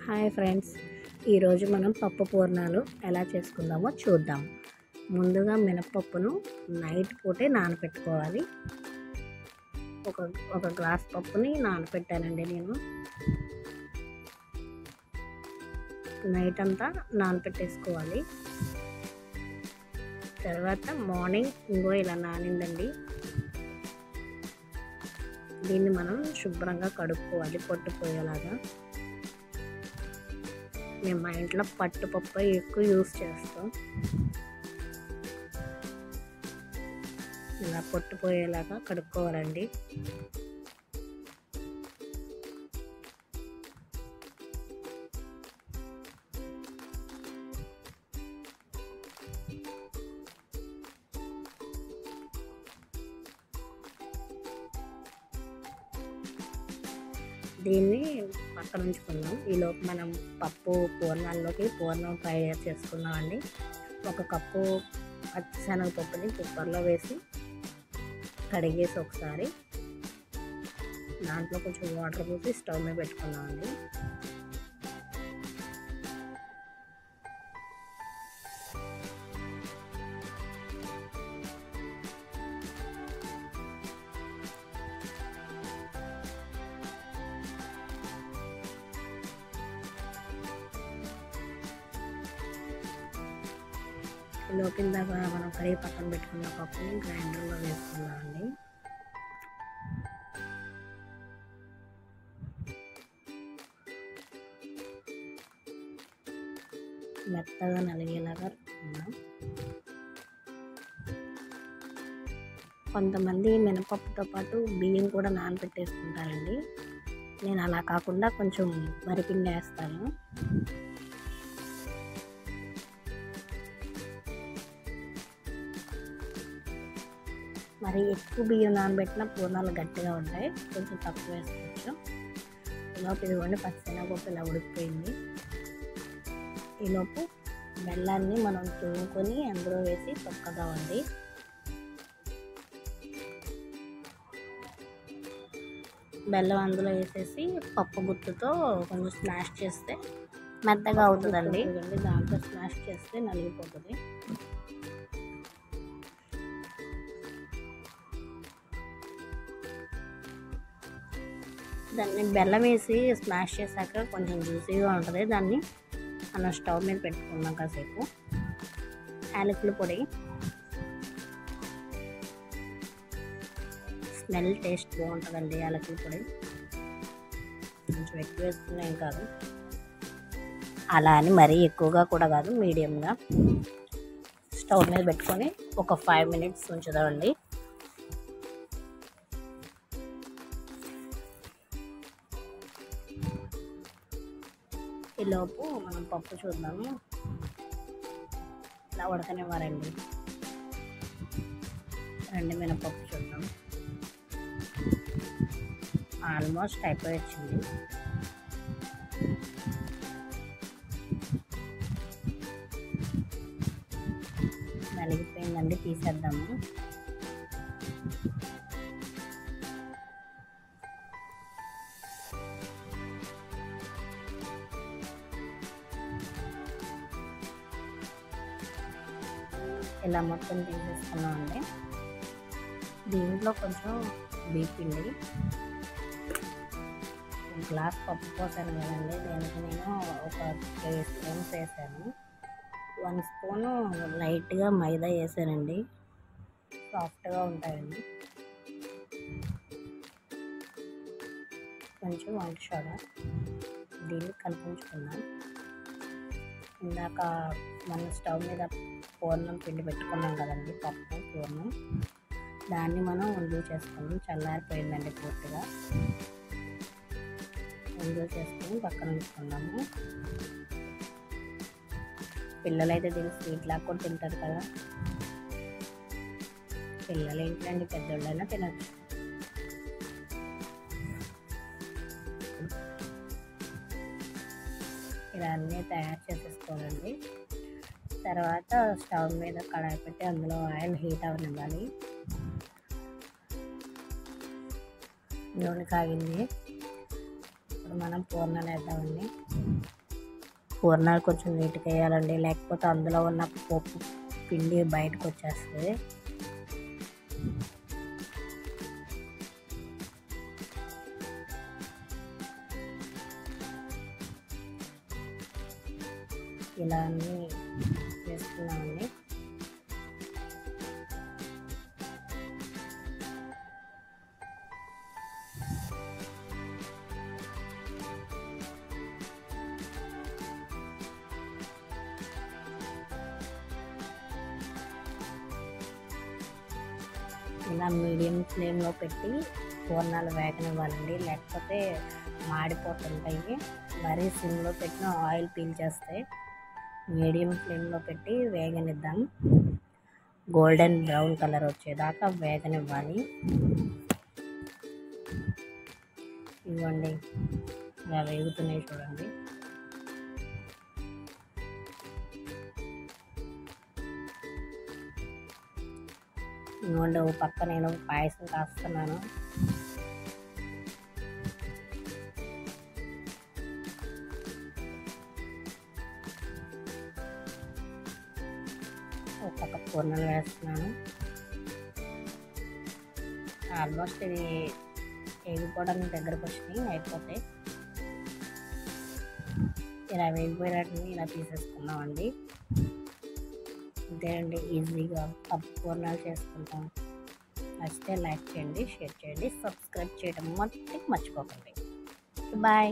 Hi friends, ఈరోజు మనం పప్పు పూర్ణాలు ఎలా చేసుకుందామో చూద్దాం. ముందుగా మినపప్పును నైట్ పూటే నానబెట్టుకోవాలి. ఒక గ్లాస్ పప్పుని నానబెట్టానండి నేను. నైట్ అంతా నానబెట్టేసుకోవాలి. తర్వాత మార్నింగ్ ఇలా నానిందండి. దీన్ని మనం శుభ్రంగా కడుక్కోవాలి పొట్టుపోయేలాగా. మేము మా ఇంట్లో పట్టుపప్పు ఎక్కువ యూస్ చేస్తాం. ఇలా పొట్టుపోయేలాగా కడుక్కోవాలండి. దీన్ని పక్కన ఉంచుకుందాం. ఈలోపు మనం పప్పు పూర్ణాల్లోకి పూర్ణం తయారు చేసుకుందాం అండి. 1 కప్పు పచ్చిశనగపప్పుని కుక్కర్లో వేసి కడిగేసి ఒకసారి దాంట్లో కొంచెం వాటర్ పోసి స్టవ్ మీద పెట్టుకుందాం అండి. కిందాక మనం కడిగి పక్కన పెట్టుకున్న పప్పుని గ్రైండర్లో వేసుకుందామండి. మెత్తగా నలిగేలాగా రుద్దుకుందాం. కొంతమంది మినపప్పుతో పాటు బియ్యం కూడా నానబెట్టేసుకుంటారండి. నేను అలా కాకుండా కొంచెం వరిపిండి వేస్తాను. మరి ఎక్కువ బియ్యం నానబెట్టిన పూర్ణాలు గట్టిగా ఉంటాయి, కొంచెం తక్కువ వేసుకోవచ్చు. ఈలోపు ఇదిగోండి పచ్చిశనగపప్పు ఇలా ఉడికిపోయింది. ఈలోపు బెల్లాన్ని మనం తురుముకొని అందులో వేసి తొక్కదామండి. బెల్లం అందులో వేసేసి పప్పు గుత్తుతో కొంచెం స్మాష్ చేస్తే మెత్తగా అవుతుందండి. దాంట్లో స్మాష్ చేస్తే నలిగిపోతుంది. దాన్ని బెల్లం వేసి స్మాష్ చేశాక కొంచెం జ్యూసీగా ఉంటుంది. దాన్ని మనం స్టవ్ మీద పెట్టుకున్నాం కాసేపు. యాలకుల పొడి, స్మెల్ టేస్ట్ బాగుంటుందండి. యాలకుల పొడి కొంచెం ఎక్కువ వేసుకున్నాం కాదు, అలా అని మరీ ఎక్కువగా కూడా కాదు, మీడియంగా. స్టవ్ మీద పెట్టుకొని ఒక 5 minutes ఉంచుదామండి. ఈలోపు మనం పప్పు చూద్దాము. ఇలా ఉడకనివ్వాలండి. 2 మినపప్పు చూద్దాం. ఆల్మోస్ట్ అయిపోయి వచ్చింది. నలిగిపోయిందండి, తీసేద్దాము. ఇలా మొత్తం తీసేసుకున్నామండి. దీంట్లో కొంచెం బియ్యపిండి, 1 గ్లాస్ పప్పు పోసాను కదండి, దీనికి నేను ఒక 3 స్పూన్స్ వేసాను. 1 స్పూను లైట్గా మైదా వేసానండి, సాఫ్ట్గా ఉంటాయండి. కొంచెం వంట సోడా, దీన్ని కలుపుకుంచుకుందాం. ఇందాక మనం స్టవ్ మీద పూర్ణం పిండి పెట్టుకున్నాం కదండి, పప్పు పూర్ణం, దాన్ని మనం వండు చేసుకున్నాం. చల్లారిపోయిందండి పూర్తిగా. వండు చేసుకుని పక్కన ఉంచుకున్నాము. పిల్లలైతే దీన్ని స్వీట్ లాగా కూడా తింటారు కదా. పిల్లలు ఏంటండి, పెద్దోళ్ళైనా తినచ్చు. ఇలా అన్నీ తయారు చేసేసుకోవాలండి. తర్వాత స్టవ్ మీద కడాయి పెట్టి అందులో ఆయిల్ హీట్ అవనివ్వాలి. నూనె కాగింది. ఇప్పుడు మనం పూర్ణాలు వేద్దామండి. పూర్ణాలు కొంచెం నీట్గా వేయాలండి, లేకపోతే అందులో ఉన్న పప్పు పిండి బయటకు వచ్చేస్తుంది. ఇలా అన్నీ వేసుకున్నామండి. ఇలా మీడియం ఫ్లేమ్లో పెట్టి పూర్ణాలు వేగనివ్వాలండి, లేకపోతే మాడిపోతుంటాయి. మరీ సిమ్లో పెట్టిన ఆయిల్ పీల్చేస్తాయి. మీడియం ఫ్లేమ్లో పెట్టి వేగనిద్దాం. గోల్డెన్ బ్రౌన్ కలర్ వచ్చేదాకా వేగనివ్వాలి. ఇవ్వండి, ఇలా వేగుతున్నాయి చూడండి. ఇవ్వండి, ఓ పక్క నేను పాయసం కాస్తున్నాను. ఒక పక్క పూర్ణాలు వేస్తున్నాను. ఆల్మోస్ట్ ఇది వేగిపోవడానికి దగ్గరకు వచ్చినాయి, అయిపోతే ఇలా వేగిపోయినట్టు ఇలా తీసేసుకున్నామండి. అంతేనండి, ఈజీగా పప్పు పూర్ణాలు చేసుకుంటాం. నచ్చితే లైక్ చేయండి, షేర్ చేయండి, సబ్స్క్రైబ్ చేయడం మర్చిపోకండి. బాయ్.